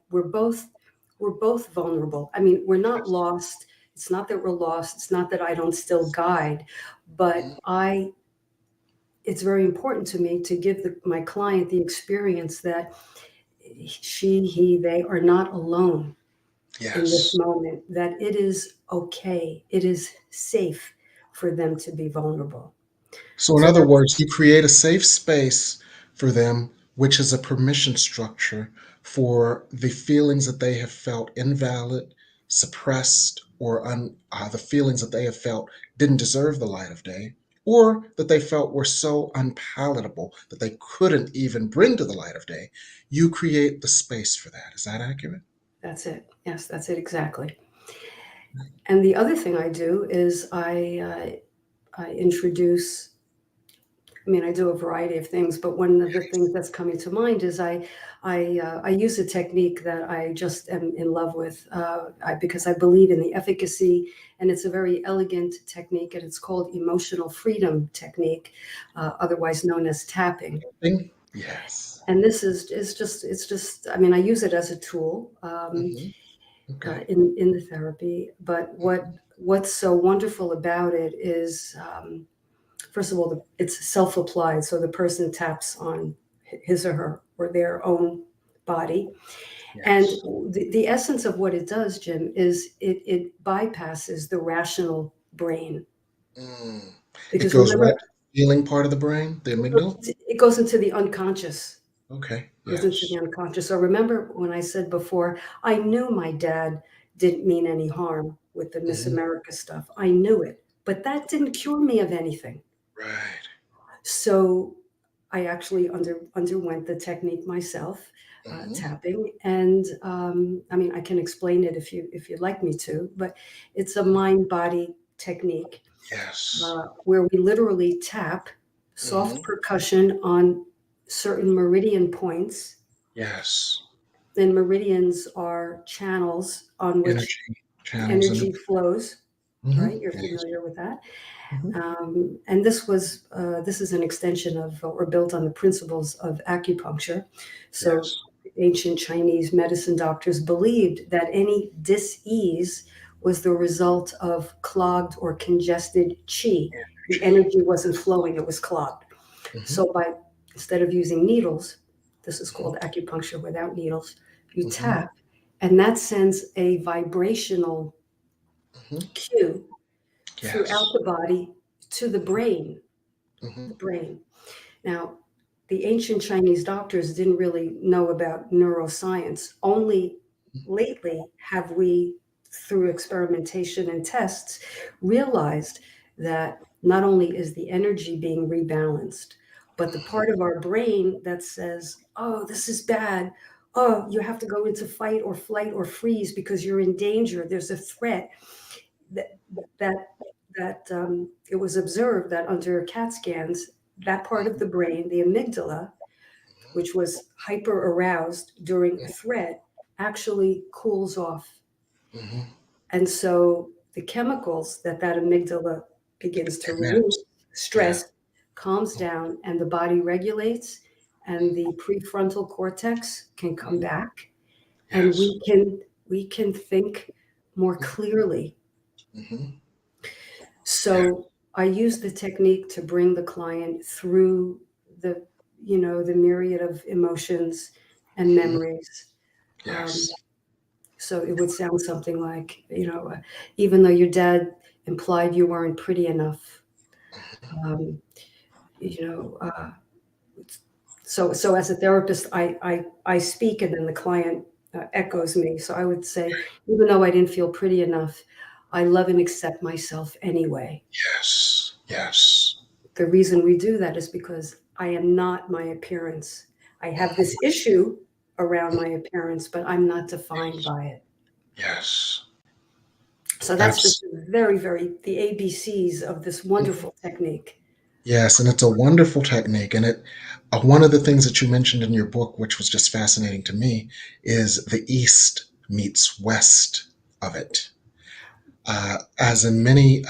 we're both vulnerable. I mean, we're not Yes. lost. It's not that we're lost. It's not that I don't still guide, but Mhm. it's very important to me to give my client the experience that he, they are not alone in this Yes. moment, that it is okay, it is safe for them to be vulnerable. So, in So other that's words, you create a safe space for them, which is a permission structure for the feelings that they have felt invalid, suppressed, or the feelings that they have felt didn't deserve the light of day, or that they felt were so unpalatable that they couldn't even bring to the light of day. You create the space for that. Is that accurate? that's it. Yes, that's it exactly. And the other thing I do is I introduce. I mean, I do a variety of things, but one of the things that's coming to mind is I use a technique that I just am in love with because I believe in the efficacy, and it's a very elegant technique, and it's called emotional freedom technique, otherwise known as tapping. Yes. And this is just I mean, I use it as a tool Hmm. Okay. in the therapy, but what's so wonderful about it is. First of all, it's self-applied, so the person taps on his or their own body. And Yes. the essence of what it does, Jim, is it bypasses the rational brain. Mm. It Because goes right remember, to the feeling part of the brain, the amygdala. it goes into the unconscious. Okay. Goes into the Yes. unconscious. So remember when I said before, I knew my dad didn't mean any harm with the Miss Hmm. America stuff. I knew it, but that didn't cure me of anything. Right. So I actually underwent the technique myself, Hmm. tapping, and I mean I can explain it if you'd like me to, but it's a mind body technique. Yes. where we literally tap soft percussion on certain meridian points. Yes. And meridians are channels on which Energy channels energy flows, right? You're Yes. familiar with that. Mhm. And this is an extension of, or built on the principles of acupuncture. So Yes. ancient Chinese medicine doctors believed that any dis-ease was the result of clogged or congested qi. The Energy. energy wasn't flowing, it was clogged. Mhm. So instead of using needles, this is called acupuncture without needles, you Mhm. tap, and that sends a vibrational Mhm. cue throughout Yes. the body to the brain. Mhm. The brain. Now, the ancient Chinese doctors didn't really know about neuroscience. Only lately have we, through experimentation and tests, realized that not only is the energy being rebalanced, but the part of our brain that says, oh, this is bad. Oh, you have to go into fight or flight or freeze because you're in danger. There's a threat. That that it was observed that under CAT scans, that part of the brain, the amygdala, which was hyper aroused during a threat, actually cools off. Mhm. And so the chemicals that amygdala begins to release, Immense. Yeah. stress calms down and the body regulates, and the prefrontal cortex can come back, and Yes. we can think more clearly. Mhm. Yeah. So I use the technique to bring the client through the, the myriad of emotions and Mhm. memories. Um, Yes. so it would sound something like, even though your dad implied you weren't pretty enough, um, you know, uh, so as a therapist, I speak and then the client echoes me. So I would say, even though I didn't feel pretty enough, I love and accept myself anyway. Yes. Yes. The reason we do that is because I am not my appearance. I have this issue around my appearance, but I'm not defined by it. Yes. So that's just Abs- very, very the ABCs of this wonderful technique. Yes, and it's a wonderful technique. And one of the things that you mentioned in your book, which was just fascinating to me, is the East meets West of it. As in many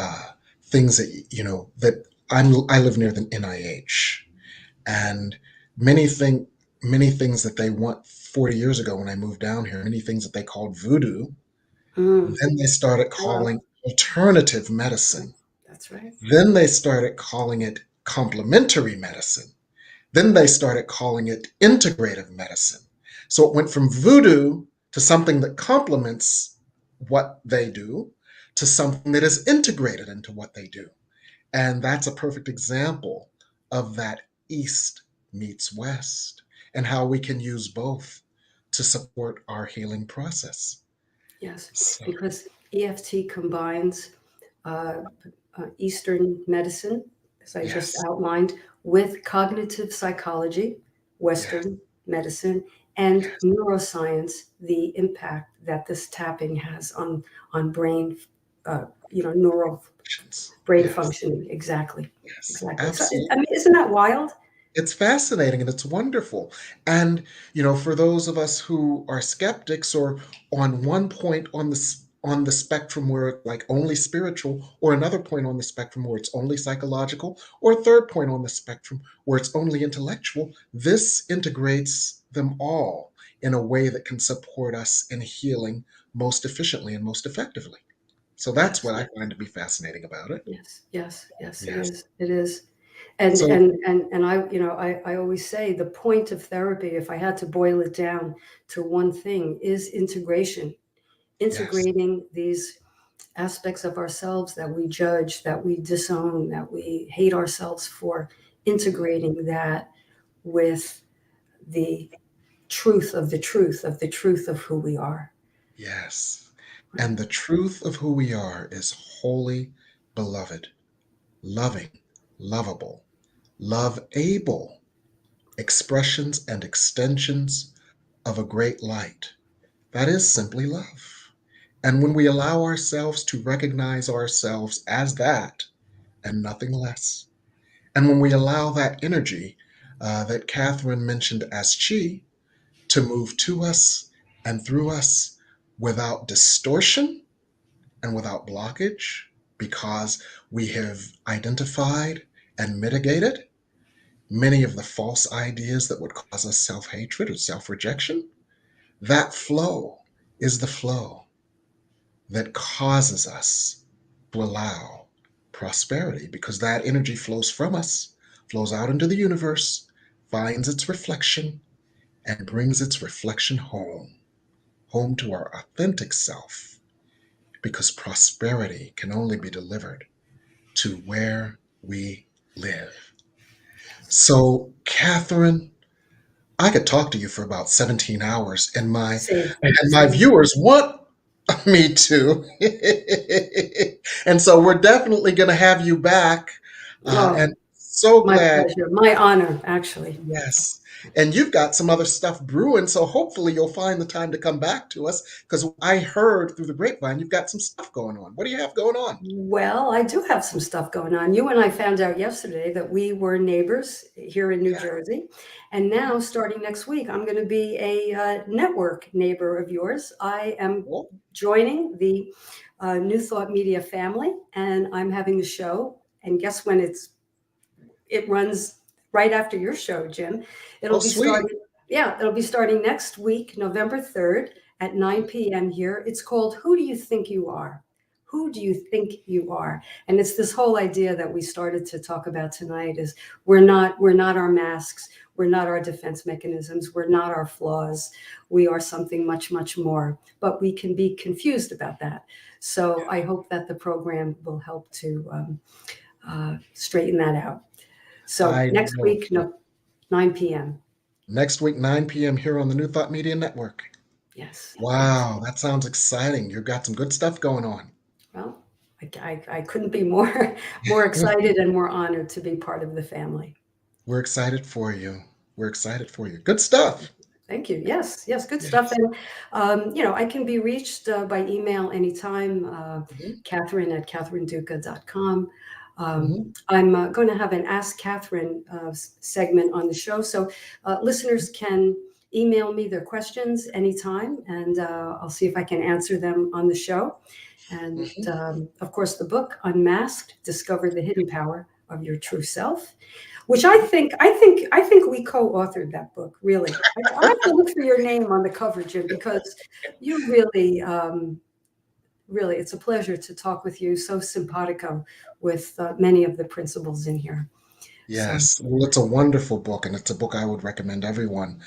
things that I live near the NIH, and many thing many things that they want 40 years ago when I moved down here, many things that they called voodoo, Mm, then they started wow, calling alternative medicine. that's right. Then they started calling it complementary medicine. Then they started calling it integrative medicine. So it went from voodoo to something that complements what they do to something that is integrated into what they do. And that's a perfect example of that East meets West and how we can use both to support our healing process. Yes, So, because EFT combines uh, Eastern medicine, as I just yes, outlined, with cognitive psychology, yes, Western medicine, and yes. neuroscience, the impact that this tapping has on brain, neural brain Yes, functioning. Exactly, yes, exactly. So, I absolutely. mean, isn't that wild? It's fascinating and it's wonderful. And, for those of us who are skeptics or on one point on the spectrum where it's like only spiritual, or another point on the spectrum where it's only psychological, or a third point on the spectrum where it's only intellectual, this integrates them all in a way that can support us in healing most efficiently and most effectively. So that's Yes, what I find to be fascinating about it. yes, yes, yes. It Yes. is. It is. And So, I always say the point of therapy, if I had to boil it down to one thing, is integration. yes, Integrating these aspects of ourselves that we judge, that we disown, that we hate ourselves for, integrating that with the truth of the truth of the truth of who we are. yes. And Right? the truth of who we are is wholly beloved, loving, lovable, love able, expressions and extensions of a great light. That is simply love. And when we allow ourselves to recognize ourselves as that, and nothing less. And when we allow that energy that Catherine mentioned as chi to move to us and through us without distortion and without blockage, because we have identified and mitigated many of the false ideas that would cause us self-hatred or self-rejection, that flow is the flow that causes us to allow prosperity, because that energy flows from us, flows out into the universe, finds its reflection, and brings its reflection home to our authentic self, because prosperity can only be delivered to where we live. So, Catherine, I could talk to you for about 17 hours, and my Same, and my same. viewers want me to. And so we're definitely going to have you back. Oh, And so my glad. pleasure. My honor, actually. Yes. And you've got some other stuff brewing, so hopefully you'll find the time to come back to us, because I heard through the grapevine you've got some stuff going on. What do you have going on? Well, I do have some stuff going on. You and I found out yesterday that we were neighbors here in New Yeah. Jersey. And now, starting next week, I'm going to be a network neighbor of yours. I am Cool. joining the New Thought Media family, and I'm having a show. And guess when it runs right after your show, Jim. It'll Oh, be sweet. it'll be starting next week, November 3rd at 9 p.m. here. It's called Who Do You Think You Are? Who do you think you are? And it's this whole idea that we started to talk about tonight is we're not our masks. We're not our defense mechanisms. We're not our flaws. We are something much, much more, but we can be confused about that. So I hope that the program will help to straighten that out. So I next know. week, 9 p.m. Next week, 9 p.m. here on the New Thought Media Network. Yes. Wow, that sounds exciting. You've got some good stuff going on. Well, I couldn't be more excited and more honored to be part of the family. We're excited for you. We're excited for you. Good stuff. Thank you. Yes, good Yes. stuff. And, I can be reached by email anytime, Mhm, Catherine at catherineduca.com. mhm, I'm going to have an Ask Catherine segment on the show. So listeners can email me their questions anytime, and I'll see if I can answer them on the show. And mhm. of course, the book Unmasked: Discover the Hidden Power of Your True Self, which I think we co-authored that book. Really, I have to look for your name on the cover, Jim, because you really, really, it's a pleasure to talk with you. So simpatico with many of the principles in here. So Yes. Well, it's a wonderful book, and it's a book I would recommend everyone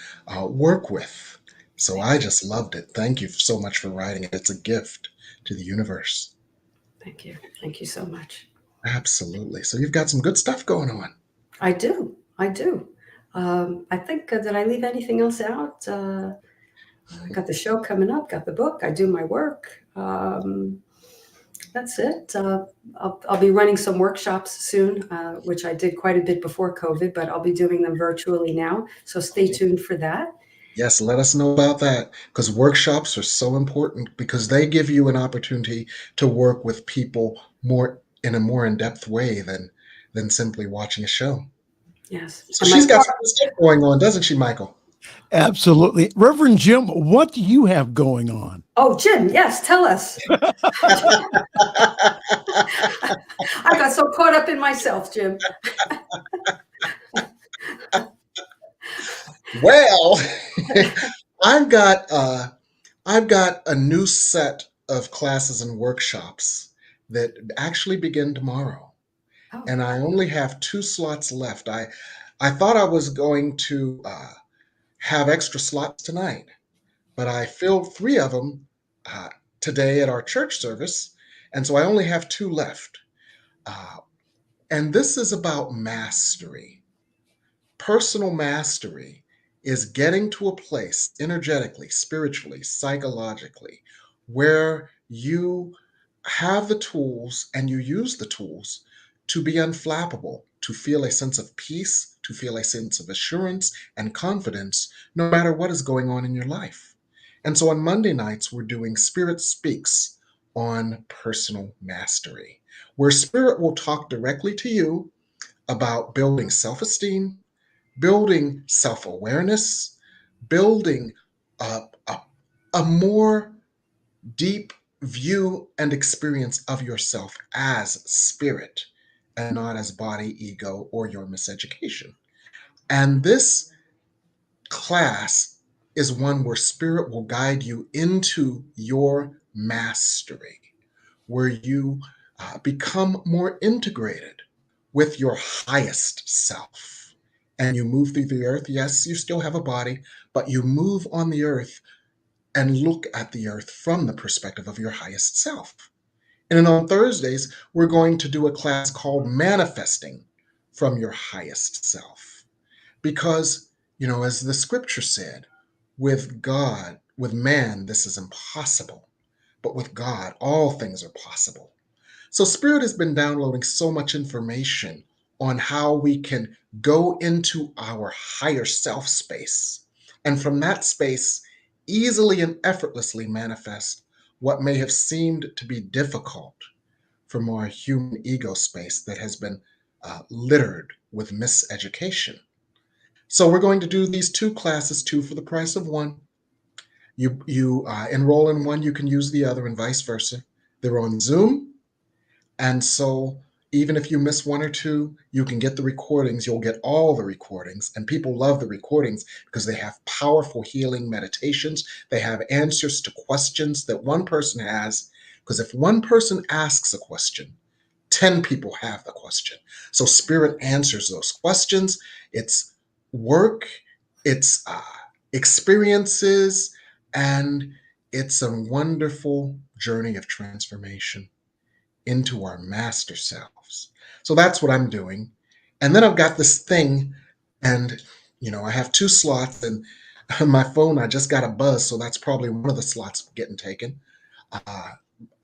work with. So thank I you, just loved it. Thank you so much for writing it. It's a gift to the universe. thank you so much. Absolutely. So you've got some good stuff going on. I do. I think did I leave anything else out? I got the show coming up, got the book, I do my work. That's it. I'll be running some workshops soon, which I did quite a bit before COVID, but I'll be doing them virtually now. So stay tuned for that. Yes, let us know about that, because workshops are so important, because they give you an opportunity to work with people more in a more in-depth way than simply watching a show. Yes. So And my she's got car. some good stuff going on, doesn't she, Michael? Absolutely. Reverend Jim, what do you have going on? Oh, Jim, yes, tell us. I got so caught up in myself, Jim. Well, I've got I've got a new set of classes and workshops that actually begin tomorrow, Oh, and I only have 2 slots left. I thought I was going to have extra slots tonight, but I filled 3 of them uh, today at our church service, and so I only have 2 left. Uh, and this is about mastery. Personal mastery is getting to a place energetically, spiritually, psychologically, where you have the tools and you use the tools to be unflappable, to feel a sense of peace, to feel a sense of assurance and confidence, no matter what is going on in your life. And so on Monday nights, we're doing Spirit Speaks on personal mastery. where Spirit will talk directly to you about building self-esteem, building self-awareness, building a more deep view and experience of yourself as spirit and not as body, ego, or your miseducation. And this class is one where spirit will guide you into your mastery, where you become more integrated with your highest self. And you move through the earth. Yes, you still have a body, but you move on the earth and look at the earth from the perspective of your highest self. And then on Thursdays, we're going to do a class called Manifesting from Your Highest Self. Because, as the scripture said, with God, with man, this is impossible. But with God, all things are possible. So Spirit has been downloading so much information on how we can go into our higher self space. And from that space, easily and effortlessly manifest what may have seemed to be difficult from our human ego space that has been littered with miseducation. So we're going to do these two classes, two for the price of one. You enroll in one, you can use the other, and vice versa. They're on Zoom, and so even if you miss one or two, you can get the recordings. You'll get all the recordings, and people love the recordings because they have powerful healing meditations. They have answers to questions that one person has, because if one person asks a question, 10 people have the question. So Spirit answers those questions. It's work, it's experiences, and it's a wonderful journey of transformation into our master selves. So that's what I'm doing. And then I've got this thing, and I have 2 slots, and on my phone I just got a buzz, so that's probably one of the slots getting taken. Uh,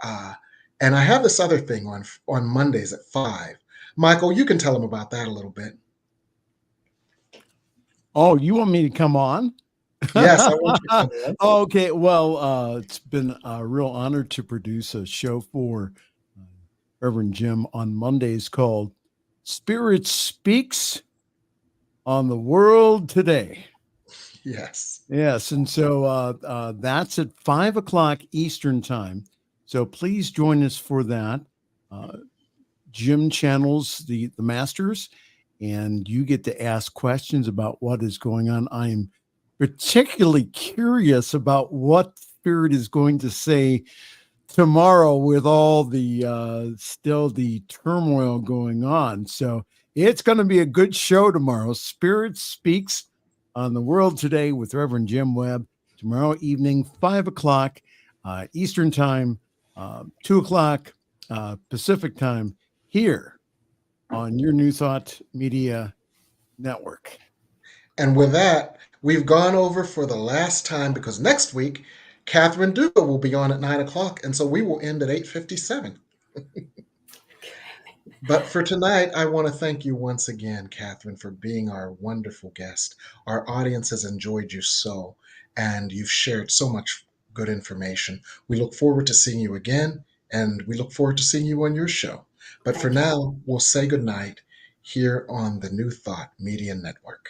uh, and I have this other thing on Mondays at 5. Michael, you can tell them about that a little bit. Oh, you want me to come on? Yes, I want you to come on. Okay. Well, it's been a real honor to produce a show for Reverend Jim on Mondays called Spirit Speaks on the World Today. Yes. Yes. And so that's at 5 o'clock Eastern time. So please join us for that. Jim channels the masters, and you get to ask questions about what is going on. I am particularly curious about what Spirit is going to say tomorrow with all the still the turmoil going on. So it's going to be a good show tomorrow. Spirit Speaks on the World Today with Reverend Jim Webb tomorrow evening, 5 o'clock Eastern time, 2 o'clock Pacific time, here on your New Thought Media Network. And with that, we've gone over for the last time, because next week, Catherine Duca will be on at 9 o'clock. And so we will end at 8:57. But for tonight, I want to thank you once again, Catherine, for being our wonderful guest. Our audience has enjoyed you so, and you've shared so much good information. We look forward to seeing you again, and we look forward to seeing you on your show. But for now, we'll say goodnight here on the New Thought Media Network.